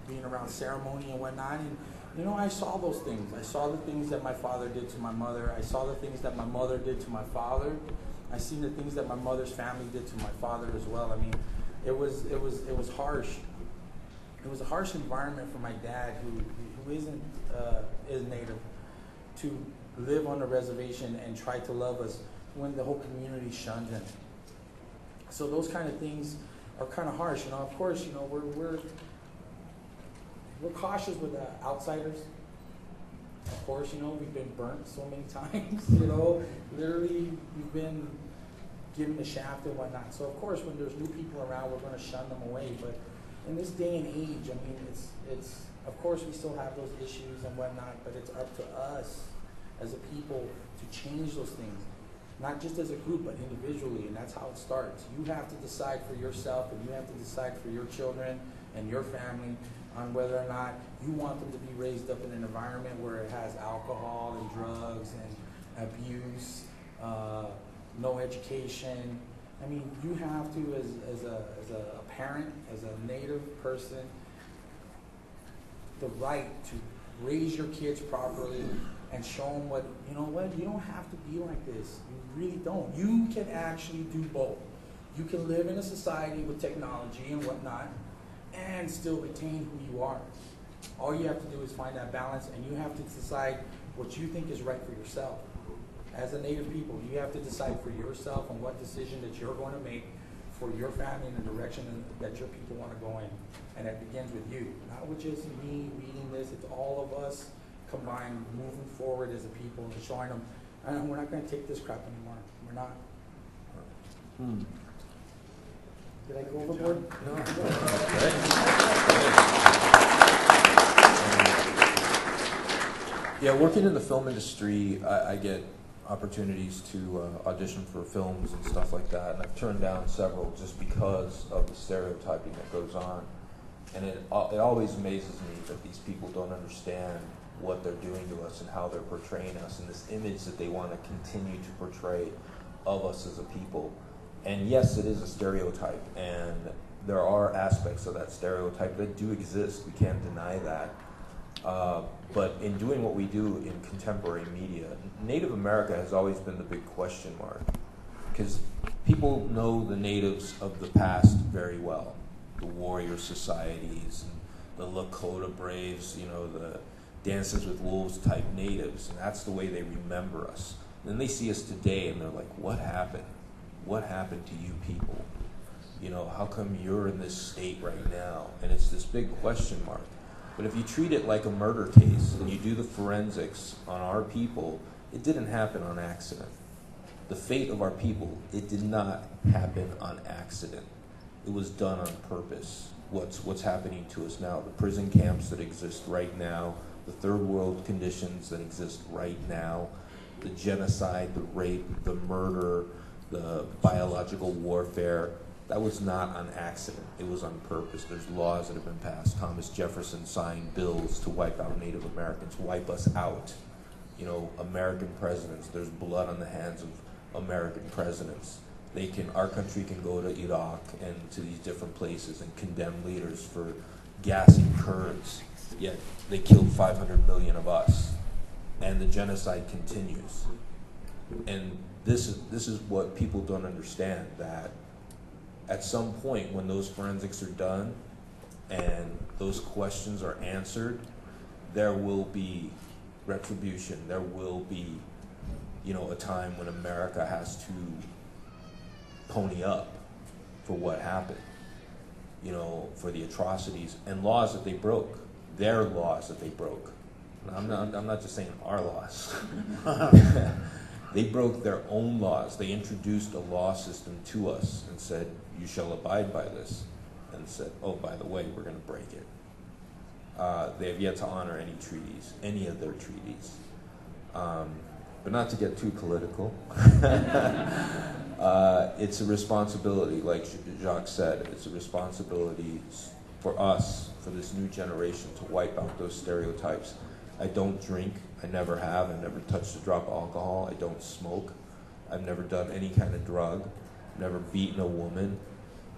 being around ceremony and whatnot, and you know, I saw those things. I saw the things that my father did to my mother. I saw the things that my mother did to my father. I seen the things that my mother's family did to my father as well. I mean, it was harsh. It was a harsh environment for my dad, who is native, to live on the reservation and try to love us when the whole community shunned him. So those kind of things are kind of harsh. You know, of course, you know, we're cautious with outsiders. Of course, you know, we've been burnt so many times, you know, literally we've been given the shaft and whatnot. So of course, when there's new people around, we're going to shun them away. But in this day and age, I mean, it's of course we still have those issues and whatnot, but it's up to us as a people to change those things. Not just as a group, but individually, and that's how it starts. You have to decide for yourself, and you have to decide for your children and your family on whether or not you want them to be raised up in an environment where it has alcohol and drugs and abuse, no education. I mean, you have to, as a parent, as a native person, the right to raise your kids properly, and show them what, you know what, you don't have to be like this. You really don't. You can actually do both. You can live in a society with technology and whatnot and still retain who you are. All you have to do is find that balance, and you have to decide what you think is right for yourself. As a Native people, you have to decide for yourself on what decision that you're going to make for your family in the direction that your people want to go in. And it begins with you, not with just me reading this. It's all of us combined, moving forward as a people and showing them, we're not going to take this crap anymore. We're not. Did I go overboard? No. Yeah, working in the film industry, I get opportunities to audition for films and stuff like that, and I've turned down several just because of the stereotyping that goes on. And it always amazes me that these people don't understand what they're doing to us and how they're portraying us, and this image that they want to continue to portray of us as a people. And yes, it is a stereotype, and there are aspects of that stereotype that do exist. We can't deny that. But in doing what we do in contemporary media, Native America has always been the big question mark, because people know the natives of the past very well. The warrior societies, and the Lakota braves, you know, the Dances with Wolves type natives, and that's the way they remember us. Then they see us today and they're like, what happened? What happened to you people? You know, how come you're in this state right now? And it's this big question mark. But if you treat it like a murder case and you do the forensics on our people, it didn't happen on accident. The fate of our people, it did not happen on accident. It was done on purpose. What's happening to us now, the prison camps that exist right now, the third world conditions that exist right now, the genocide, the rape, the murder, the biological warfare, that was not on accident. It was on purpose. There's laws that have been passed. Thomas Jefferson signed bills to wipe out Native Americans, wipe us out. You know, American presidents, there's blood on the hands of American presidents. Our country can go to Iraq and to these different places and condemn leaders for gassing Kurds, yet they killed 500 million of us. And the genocide continues. And this is what people don't understand, that at some point when those forensics are done and those questions are answered, there will be retribution. There will be, you know, a time when America has to pony up for what happened, you know, for the atrocities and laws that they broke, their laws that they broke. I'm not just saying our laws. They broke their own laws. They introduced a law system to us and said, you shall abide by this, and said, oh, by the way, we're going to break it. They have yet to honor any treaties, any of their treaties. But not to get too political. It's a responsibility, like Jacques said, it's a responsibility for us, for this new generation, to wipe out those stereotypes. I don't drink, I never have, I've never touched a drop of alcohol, I don't smoke, I've never done any kind of drug, never beaten a woman.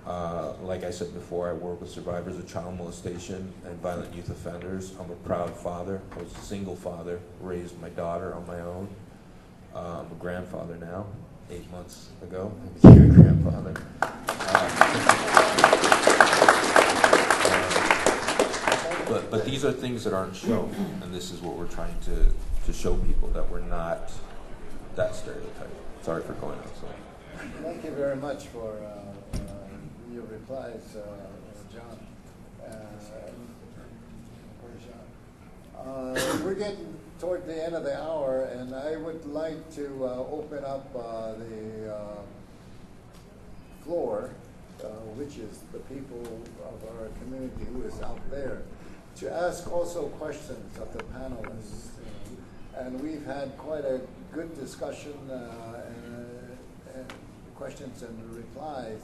Like I said before, I work with survivors of child molestation and violent youth offenders. I'm a proud father. I was a single father, raised my daughter on my own. I'm a grandfather now. 8 months ago, I became a grandfather. But these are things that aren't shown, and this is what we're trying to show people, that we're not that stereotype. Sorry for going on. Thank you very much for your replies, John. We're getting toward the end of the hour, and I would like to open up the floor, which is the people of our community who is out there, to ask also questions of the panelists. And we've had quite a good discussion and questions and replies,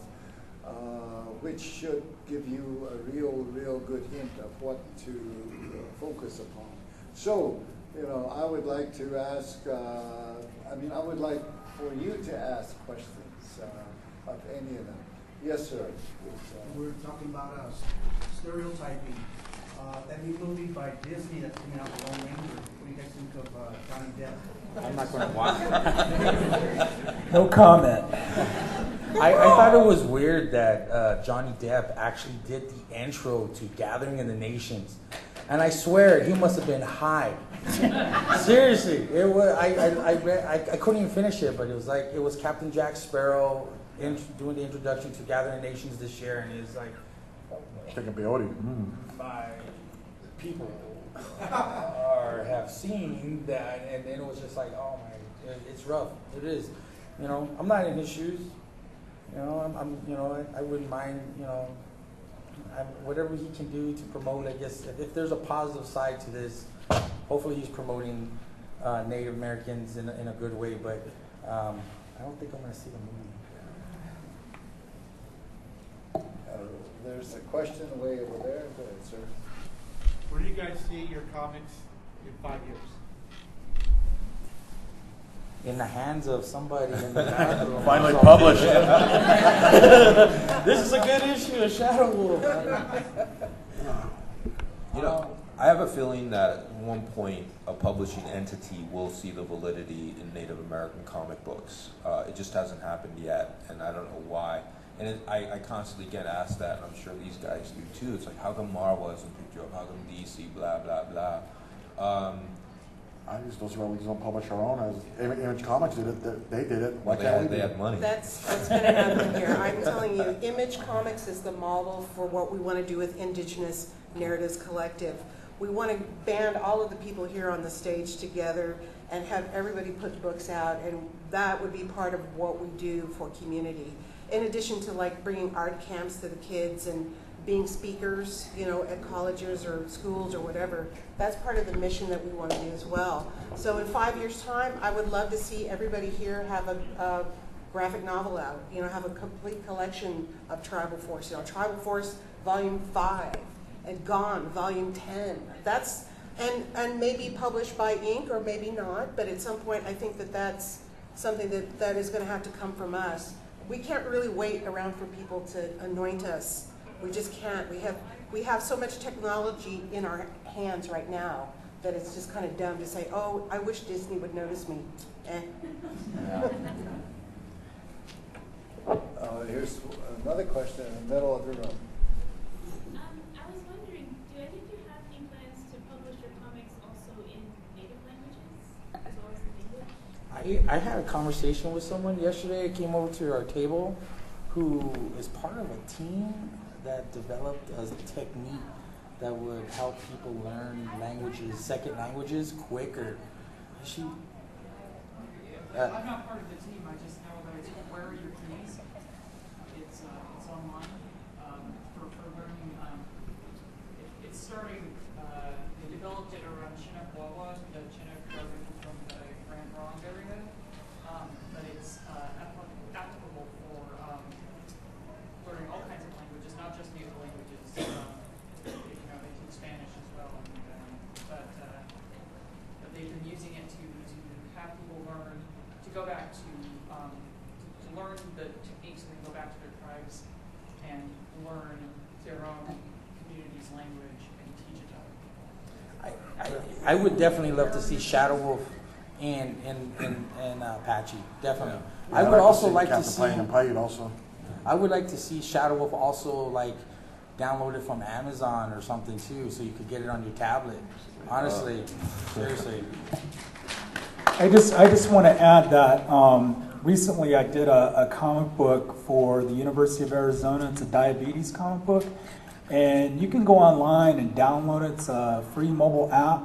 which should give you a real good hint of what to focus upon. So, you know, I would like to ask, I would like for you to ask questions of any of them. Yes, sir. We're talking about stereotyping. That new movie by Disney that's coming out, The Lone Ranger. What do you guys think of Johnny Depp? I'm not going to watch it. No comment. I thought it was weird that Johnny Depp actually did the intro to Gathering of the Nations, and I swear he must have been high. Seriously, it was. I couldn't even finish it, but it was Captain Jack Sparrow doing the introduction to Gathering of the Nations this year, and it's like Chicken peyote. my people have seen that, and then it was just like, oh my, it's rough. It is. You know, I'm not in his shoes. You know, I wouldn't mind, whatever he can do to promote, I guess, if there's a positive side to this, hopefully he's promoting Native Americans in a good way, but I don't think I'm going to see the movie. There's a question way over there. Go ahead, sir. Where do you guys see your comics in 5 years? In the hands of somebody in the bathroom. Finally published. This is a good issue of Shadow Wolf. You know, I have a feeling that at one point a publishing entity will see the validity in Native American comic books. It just hasn't happened yet, and I don't know why. And I constantly get asked that, and I'm sure these guys do too. It's like, how come Marvel hasn't picked you up? How come DC, blah, blah, blah. I just don't see why we just don't publish our own. As Image Comics did it, they did it. Why Well, can't we? they have money. That's going to happen here. I'm telling you, Image Comics is the model for what we want to do with Indigenous Narratives Collective. We want to band all of the people here on the stage together and have everybody put books out, and that would be part of what we do for community. In addition to like bringing art camps to the kids and being speakers, at colleges or schools or whatever, that's part of the mission that we want to do as well. So in 5 years' time, I would love to see everybody here have a graphic novel out, have a complete collection of Tribal Force, Tribal Force Volume 5 and Gone Volume 10. That's, and maybe published by Inc. or maybe not, but at some point I think that that's something that is going to have to come from us. We can't really wait around for people to anoint us. We just can't. We have so much technology in our hands right now that it's just kind of dumb to say, oh, I wish Disney would notice me. Yeah. Here's another question in the middle of the room. I was wondering, do any of you have any plans to publish your comics also in native languages as well as in English? I had a conversation with someone yesterday. It came over to our table who is part of a team that developed a technique that would help people learn languages, second languages, quicker. I'm not part of the team. I just know that it's Where Are Your Keys? It's online for learning. It's starting. They developed it around Chinook Wawa, the Chinook program from the Grand Ronde area, but it's applicable for learning all kinds of languages, not just native languages. They teach Spanish as well, but they've been using it to have people learn, to go back to learn the techniques and then go back to their tribes and learn their own community's language and teach it to other people. I would definitely love to see Shadow Wolf and Apache. Definitely. Yeah, I would also like to Captain see. Plain and Paiute also. I would like to see Shadow Wolf also download it from Amazon or something too, so you could get it on your tablet. Honestly, seriously. I just want to add that recently I did a comic book for the University of Arizona. It's a diabetes comic book, and you can go online and download it. It's a free mobile app,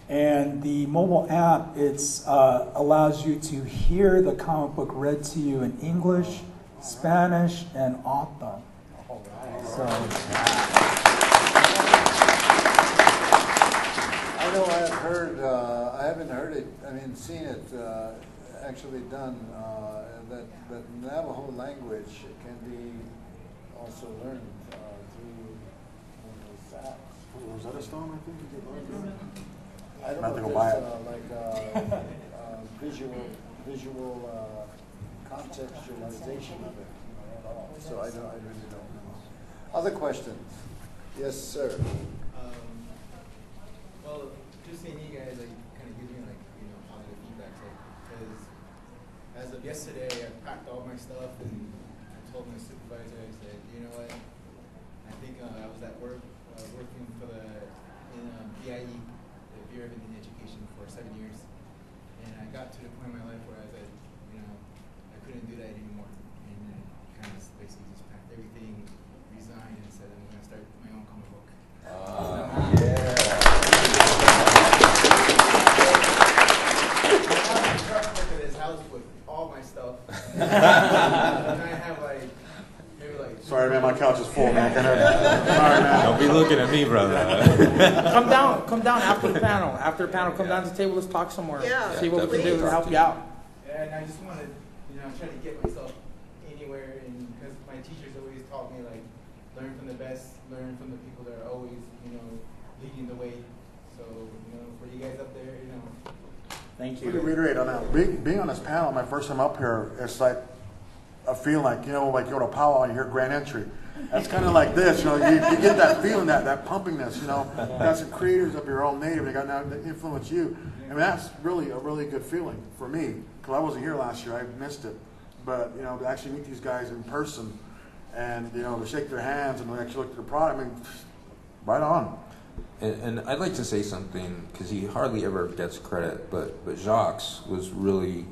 and the mobile app allows you to hear the comic book read to you in English, Spanish, and Author. So. I know I've heard, I haven't heard it, seen it actually done, that Navajo language can be also learned through one of those apps. Rosetta Stone, I think, you get learned. I don't Might have to know go buy if there's visual contextualization of it at all. So I really don't know. Other questions? Yes, sir. Well, just seeing you guys, like, kind of gives me, like, you know, positive feedback, like, because as of yesterday, I packed all my stuff and I told my supervisor, I said, you know what, I think I was at work, working for in BIE, the Bureau of Indian Education, for 7 years, and I got to the point in my life where I said, you know, I couldn't do that anymore, and I kind of basically just packed everything, resigned, and said I'm going to start my own comic book. At his house with all my stuff. And I have like, maybe like. Sorry, man, my couch is full, man. Sorry, man. Don't be looking at me, brother. Come down after the panel. After the panel, come down to the table. Let's talk some more. Yeah, See what we can do to help you out. And I just want to, you know, try to get myself anywhere, and because my teachers always taught me like, learn from the best, learn from the people that are always, you know, leading the way. So, you know, for you guys up there, you know. Thank To you. reiterate on that, being on this panel, my first time up here, it's like a feeling like, you know, like you go to powwow and you hear grand entry. That's kind of like this, you know, you get that feeling, that pumpingness, you know. That's the creators of your own native, they got now to influence you. I mean, that's really a really good feeling for me, because I wasn't here last year, I missed it. But, you know, to actually meet these guys in person and, you know, to shake their hands and to actually look at the product, I mean, right on. And I'd like to say something, because he hardly ever gets credit, but Jacques was really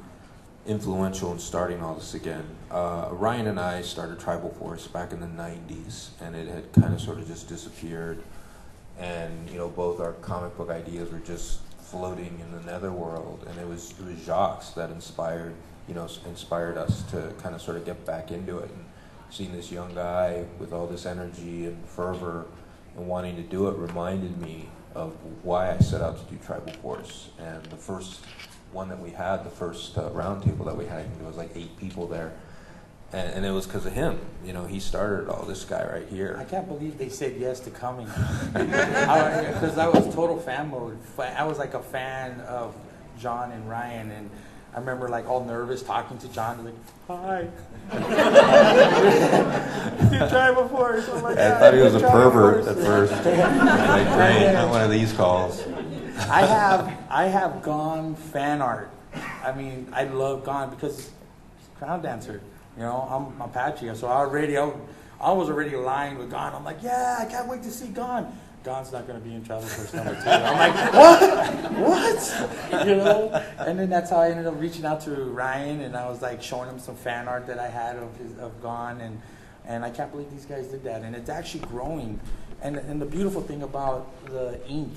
influential in starting all this again. Ryan and I started Tribal Force back in the 90s, and it had kind of sort of just disappeared. And, you know, both our comic book ideas were just floating in the netherworld, and it was Jacques that inspired us to kind of sort of get back into it. And seeing this young guy with all this energy and fervor and wanting to do it reminded me of why I set out to do Tribal Force. And the first one that we had, the first roundtable that we had, I think there was like 8 people there. And it was because of him. You know, he started all, this guy right here. I can't believe they said yes to coming. Because I was total fan mode. I was like a fan of John and Ryan, and I remember like all nervous talking to John, like, hi. You Tribal Force. Oh my God. I thought he was a pervert at first. Like, great, not one of these calls. I have Gone fan art. I mean, I love Gone because he's a crowd dancer. You know, I'm Apache, so I was already aligned with Gone. I'm like, yeah, I can't wait to see Gone. Gone's not going to be in Tribal Force number 2. I'm like, what? You know? And then that's how I ended up reaching out to Ryan, and I was like showing him some fan art that I had of Gone, and I can't believe these guys did that. And it's actually growing. And the beautiful thing about the ink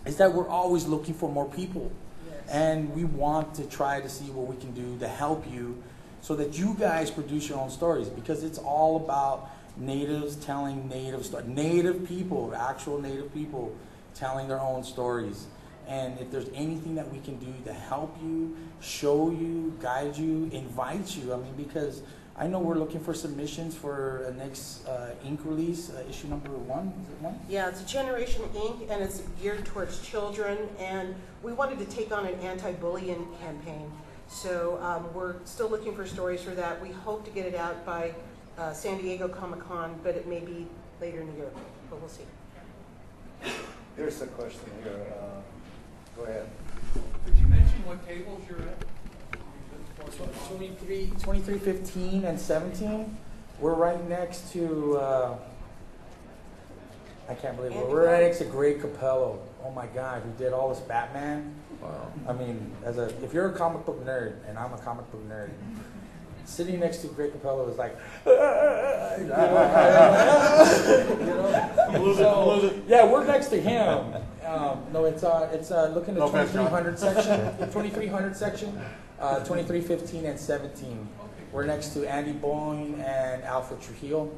is that we're always looking for more people. Yes. And we want to try to see what we can do to help you so that you guys produce your own stories, because it's all about natives telling native stories. Native people, actual native people telling their own stories. And if there's anything that we can do to help you, show you, guide you, invite you, I mean, because I know we're looking for submissions for a next ink release, issue number 1. Is it 1? Yeah, it's a Generation Ink, and it's geared towards children, and we wanted to take on an anti-bullying campaign. So we're still looking for stories for that. We hope to get it out by San Diego Comic-Con, but it may be later in the year, but we'll see. Here's the question here. Go ahead. Could you mention what tables you're at? 23, 15, and 17. We're right next to, I can't believe it. We're right next to Greg Capello. Oh my God, who did all this Batman. Wow. I mean, if you're a comic book nerd, and I'm a comic book nerd, sitting next to Greg Capello is like, you know? So, yeah, we're next to him. No, it's looking at 2300 section, 2300 section, 23, 15, and 17. We're next to Andy Boyne and Alfred Trujillo.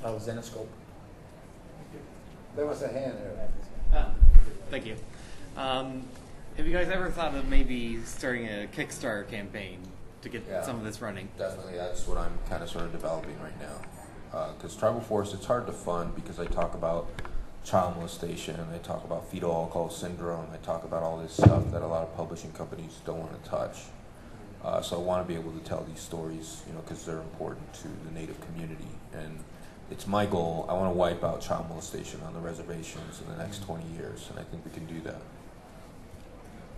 Zenoscope. There was a hand there. Thank you. Have you guys ever thought of maybe starting a Kickstarter campaign to get some of this running? Definitely, that's what I'm kind of sort of developing right now. Because Tribal Force, it's hard to fund because I talk about child molestation, I talk about fetal alcohol syndrome, I talk about all this stuff that a lot of publishing companies don't want to touch. So I want to be able to tell these stories, you know, because they're important to the Native community. And it's my goal. I want to wipe out child molestation on the reservations in the next 20 years, and I think we can do that.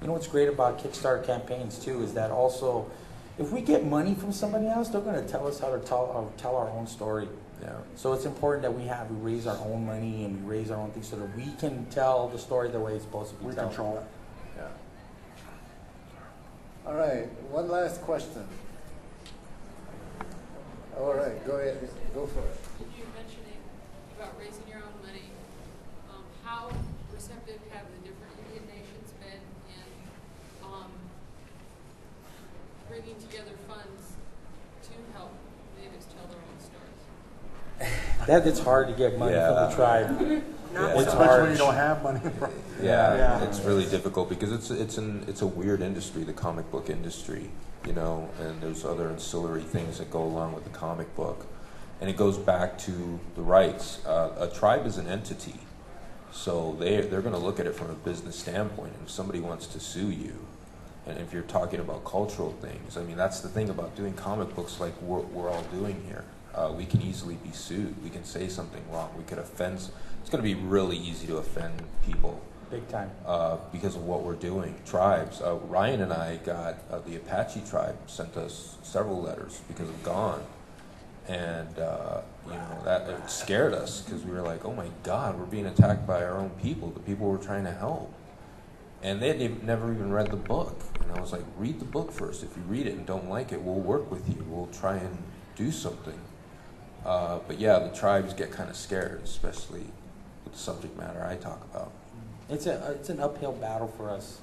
You know what's great about Kickstarter campaigns too is that also, if we get money from somebody else, they're going to tell us how to tell our own story. Yeah. So it's important that we raise our own money and we raise our own things so that we can tell the story the way it's supposed to be told. We control it. Yeah. All right, one last question. All right, go ahead, go for it. You mentioning about raising your own money. How receptive have the different Indian nations been in bringing together funds to help natives tell their own stories? It's hard to get money from the tribe. Yeah. It's Especially hard. when you don't have money. Yeah, it's really difficult because it's a weird industry, the comic book industry, you know, and there's other ancillary things that go along with the comic book, and it goes back to the rights. A tribe is an entity, so they're going to look at it from a business standpoint. If somebody wants to sue you, and if you're talking about cultural things, I mean, that's the thing about doing comic books like we're all doing here. We can easily be sued. We can say something wrong. We could offend. It's going to be really easy to offend people. Big time. Because of what we're doing. Tribes. Ryan and I got, the Apache tribe sent us several letters because of Gone. And, you know, it scared us because we were like, oh my God, we're being attacked by our own people, the people we're trying to help. And they had never even read the book. And I was like, read the book first. If you read it and don't like it, we'll work with you. We'll try and do something. But yeah, the tribes get kind of scared, especially with the subject matter I talk about. It's an uphill battle for us,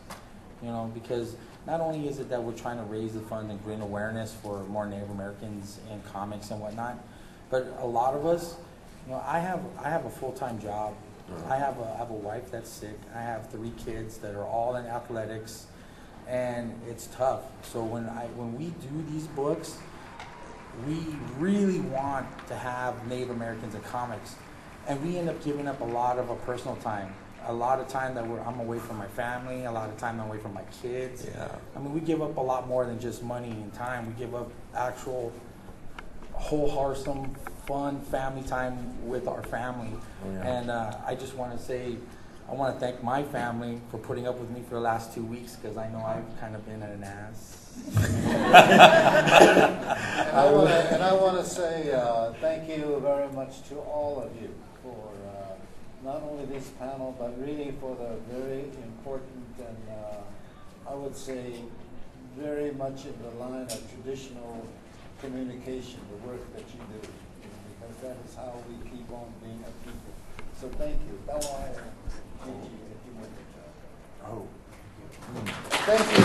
you know, because not only is it that we're trying to raise the funds and bring awareness for more Native Americans in comics and whatnot, but a lot of us, you know, I have a full-time job. I have a wife that's sick. I have 3 kids that are all in athletics, and it's tough. So when we do these books, we really want to have Native Americans in comics, and we end up giving up a lot of our personal time. A lot of time that I'm away from my family, a lot of time I'm away from my kids. Yeah. I mean, we give up a lot more than just money and time. We give up actual wholesome, fun family time with our family. Oh, yeah. And I just want to say, I want to thank my family for putting up with me for the last 2 weeks, because I know I've kind of been an ass. And I want to say thank you very much to all of you for not only this panel, but really for the very important and I would say very much in the line of traditional communication, the work that you do, because that is how we keep on being a people. So thank you. Thank you. Oh. Thank you.